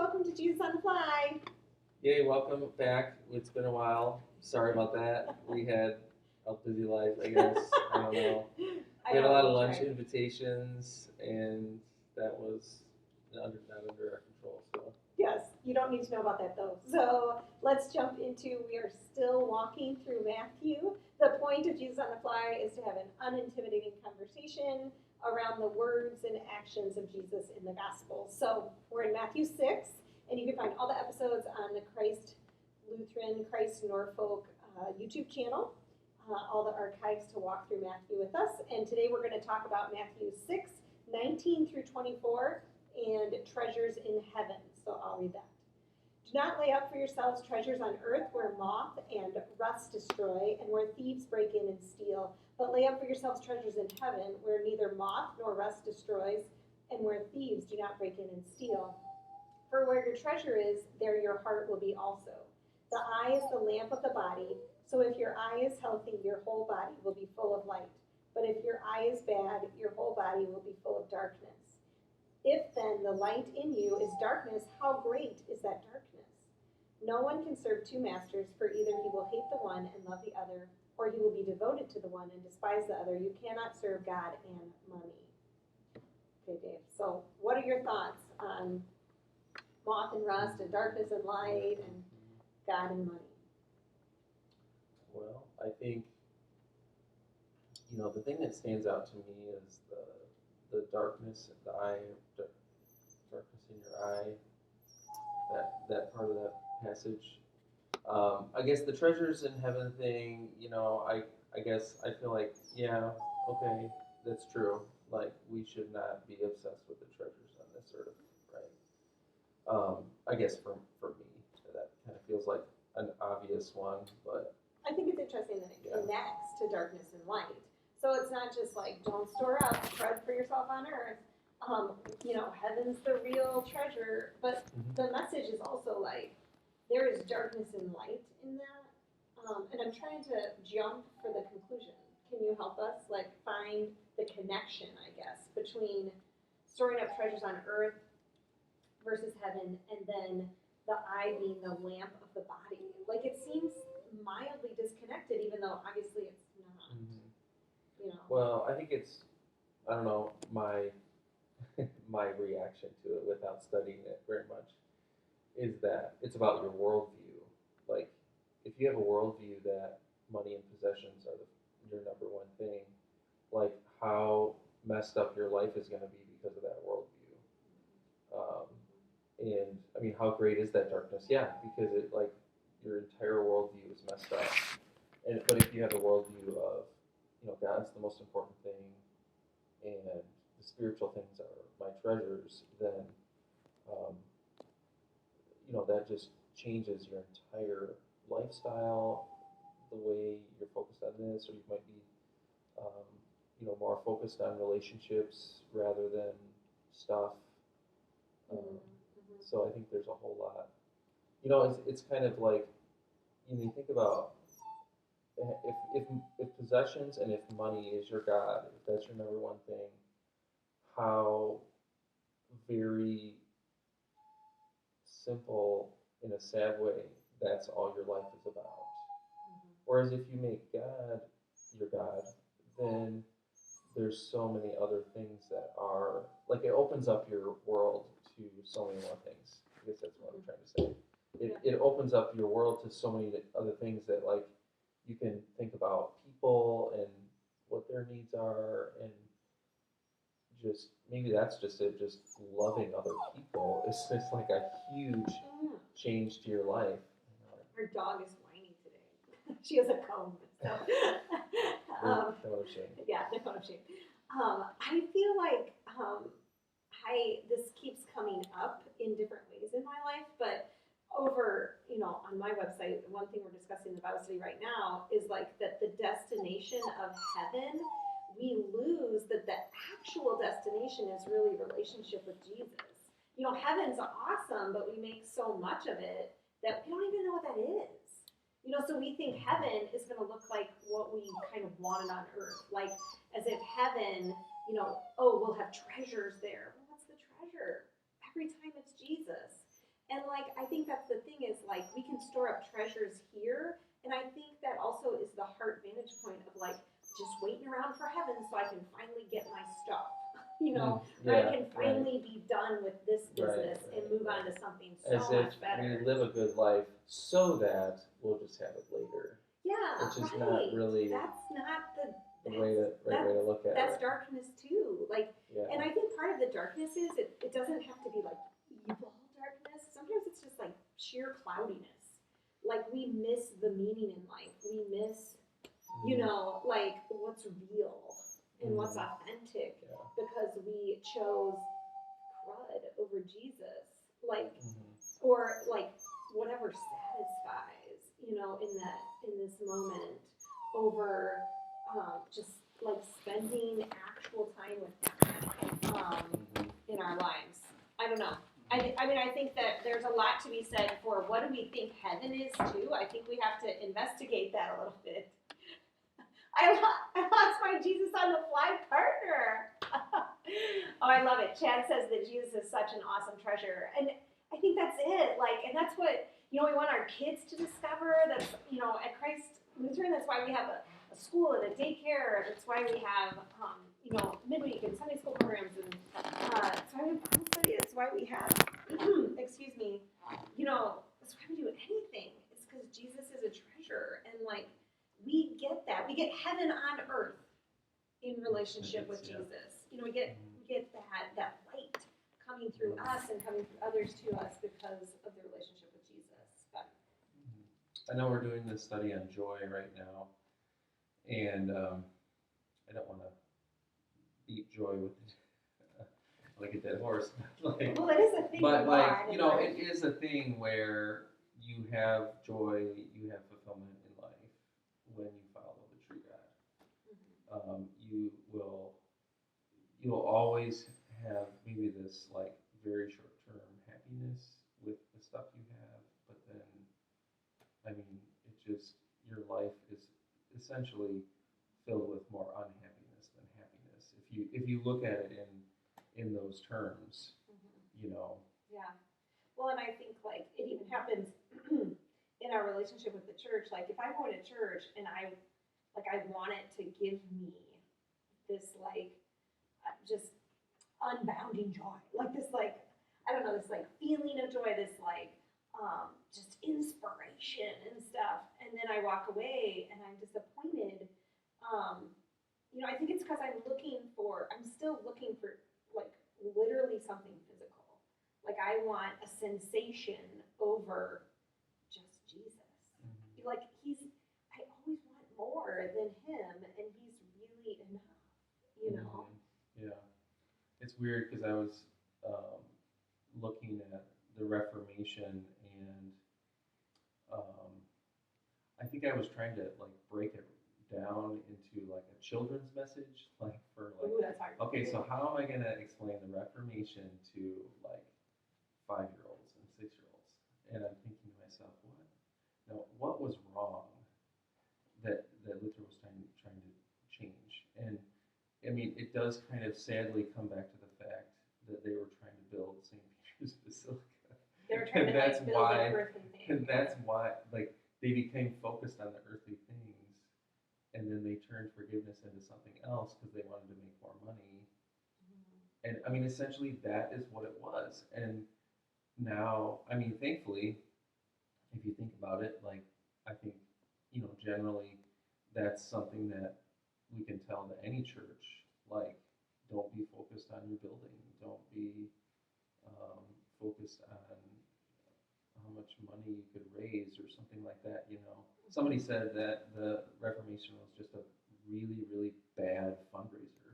welcome to Jesus on the Fly. Yay, welcome back. It's been a while. Sorry about that. We had a busy life, I guess. I don't know. We had a lot of lunch invitations, and that was not under our control. So Yes, you don't need to know about that though. So let's jump into, we are still walking through Matthew. The point of Jesus on the Fly is to have an unintimidating conversation around the words and actions of Jesus in the Gospel. So we're in Matthew 6, and you can find all the episodes on the Christ Lutheran, Christ Norfolk YouTube channel, all the archives to walk through Matthew with us. And today we're going to talk about Matthew 6, 19 through 24, and treasures in heaven. So I'll read that. Do not lay up for yourselves treasures on earth where moth and rust destroy and where thieves break in and steal, but lay up for yourselves treasures in heaven where neither moth nor rust destroys and where thieves do not break in and steal. For where your treasure is, there your heart will be also. The eye is the lamp of the body, so if your eye is healthy, your whole body will be full of light. But if your eye is bad, your whole body will be full of darkness. If then the light in you is darkness, how great is that darkness? No one can serve two masters, for either he will hate the one and love the other, or he will be devoted to the one and despise the other. You cannot serve God and money. Okay, Dave, so what are your thoughts on moth and rust and darkness and light and God and money? well, I think the thing that stands out to me is the darkness in the eye, darkness in your eye. That part of that passage. I guess the treasures in heaven thing. I guess I feel like okay, that's true. Like we should not be obsessed with the treasures on this earth, right? I guess for me, that kind of feels like an obvious one, but I think it's interesting that it connects to darkness and light. So it's not just like, don't store up, tread for yourself on earth. Heaven's the real treasure, but the message is also like, there is darkness and light in that. And I'm trying to jump for the conclusion. Can you help us find the connection, I guess, between storing up treasures on earth versus heaven, and then the eye being the lamp of the body? It seems mildly disconnected, even though obviously it's not. Well, I think I don't know, my my reaction to it without studying it very much is that it's about your worldview. Like, if you have a worldview that money and possessions are your number one thing, like how messed up your life is going to be because of that worldview. And I mean, how great is that darkness? Yeah, because your entire worldview is messed up. But if you have the worldview of God's the most important thing, and the spiritual things are my treasures, then that just changes your entire lifestyle, the way you're focused on this, or you might be more focused on relationships rather than stuff. So I think there's a whole lot. It's kind of like you think about if possessions and if money is your God, if that's your number one thing, how very simple, in a sad way, that's all your life is about. Whereas if you make God your God, then there's so many other things that are, it opens up your world to so many more things. I guess that's what I'm trying to say. It opens up your world to so many other things that, you can think about people and what their needs are, and just maybe that's just it. Just loving other people is just like a huge change to your life. Our dog is whiny today. She has a comb. So. The cone of shame. Yeah, the cone of shame. I feel like this keeps coming up in different ways in my life, but over, on my website, one thing we're discussing in the Bible study right now is that the destination of heaven, we lose that the actual destination is really relationship with Jesus. Heaven's awesome, but we make so much of it that we don't even know what that is. So we think heaven is going to look like what we kind of wanted on earth, as if heaven, we'll have treasures there. Well, what's the treasure? Every time it's Jesus. And like, I think that's the thing is like, we can store up treasures here. And I think that also is the heart vantage point of like, just waiting around for heaven so I can finally get my stuff. Or I can finally be done with this business and move on to something so much better. As if we live a good life so that we'll just have it later. Yeah, which is not really That's not the way to look at it. That's darkness too. Like, and I think part of the darkness is it doesn't have to be like evil darkness. Sometimes it's just like sheer cloudiness. Like we miss the meaning in life. We miss, like what's real and what's authentic because we chose crud over Jesus. Like, or like whatever satisfies, in this moment over just like spending actual time with him in our lives. I don't know. I mean, I think that there's a lot to be said for what do we think heaven is too. I think we have to investigate that a little bit. I lost my Jesus on the fly partner. Oh, I love it. Chad says that Jesus is such an awesome treasure. And I think that's it. Like, and that's what, we want our kids to discover. That's, at Christ Lutheran, that's why we have a school and a daycare. That's why we have, midweek and Sunday school programs. And that's why we have Bible study. That's why we have, excuse me, that's why we do anything. It's because Jesus is a treasure. And, like, we get that. We get heaven on earth in relationship with Jesus. We get that light coming through us and coming through others to us because of the relationship with Jesus. But I know we're doing this study on joy right now, and I don't want to beat joy with like a dead horse. Well, it is a thing. But it is a thing where you have joy, you have fulfillment in life when you follow the true God. You'll always have maybe this like very short-term happiness with the stuff you have, but then, I mean, your life is essentially filled with more unhappiness than happiness. If you look at it in those terms, Yeah. Well, and I think like it even happens in our relationship with the church. Like if I go to church and I want it to give me this like just unbounding joy, like this like I don't know, this like feeling of joy, this like just inspiration and stuff, and then I walk away and I'm disappointed. I think it's because I'm still looking for like literally something physical. Like I want a sensation over just Jesus. Like I always want more than him, and he's really enough. Yeah. It's weird because I was looking at the Reformation, and I think I was trying to like break it down into like a children's message, like for like. Ooh, that's hard. Okay, so how am I gonna explain the Reformation to like 5-year-olds and 6-year-olds? And I'm thinking to myself, what was wrong that Luther was trying to change? And I mean, it does kind of sadly come back to the fact that they were trying to build St. Peter's Basilica. They were trying to build an earthly thing. And that's why, like, they became focused on the earthly things, and then they turned forgiveness into something else because they wanted to make more money. And I mean, essentially, that is what it was. And now, I mean, thankfully, if you think about it, like, I think, generally, that's something that we can tell to any church, like, don't be focused on your building. Don't be focused on how much money you could raise or something like that, Somebody said that the Reformation was just a really, really bad fundraiser.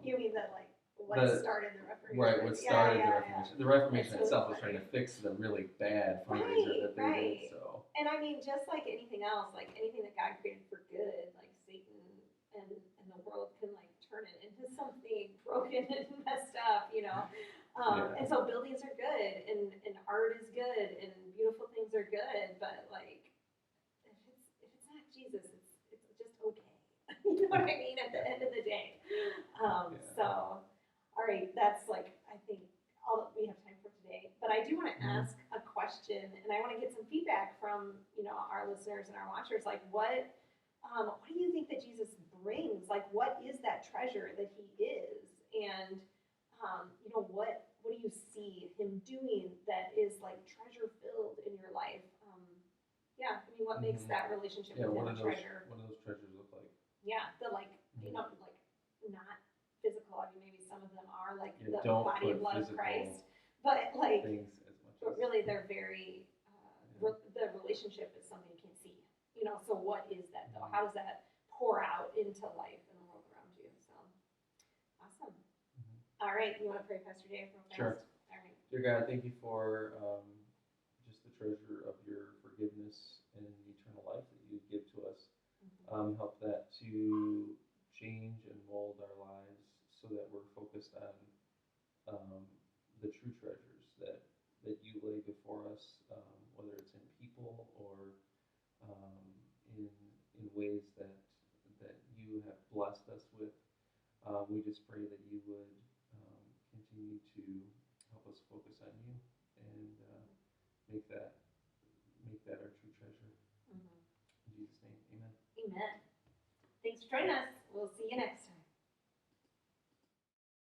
You mean that, like, what started the Reformation? Right, what started the Reformation. The Reformation itself was trying to fix the really bad fundraiser that they did. So. And I mean, just like anything else, like anything that God created for good, like Satan and the world can like turn it into something broken and messed up, And so buildings are good and art is good and beautiful things are good, but like if it's not Jesus, it's just okay. You know what I mean? At the end of the day. So, all right, that's like I think all that we have time for today. But I do want to ask a question, and I want to get some feedback from our listeners and our watchers. Like, what do you think that Jesus brings? Like, what is that treasure that he is? And what do you see him doing that is like treasure filled in your life? Yeah, I mean, what makes that relationship with him a treasure? What do those treasures look like? Yeah, the like like not physical. I mean, maybe some of them are like the Don't body and put blood of physical Christ, but like, things as much but as really they're very. The relationship is something you can see. So what is that though? How does that pour out into life and the world around you? So awesome. All right, you want to pray, Pastor Jay, real fast? Sure. All right. Dear God, thank you for just the treasure of your forgiveness and eternal life that you give to us. Help that to change and mold our lives so that we're focused on the true treasures that you lay before us, whether it's in people or in ways that you have blessed us with. We just pray that you would continue to help us focus on you and make that our true treasure.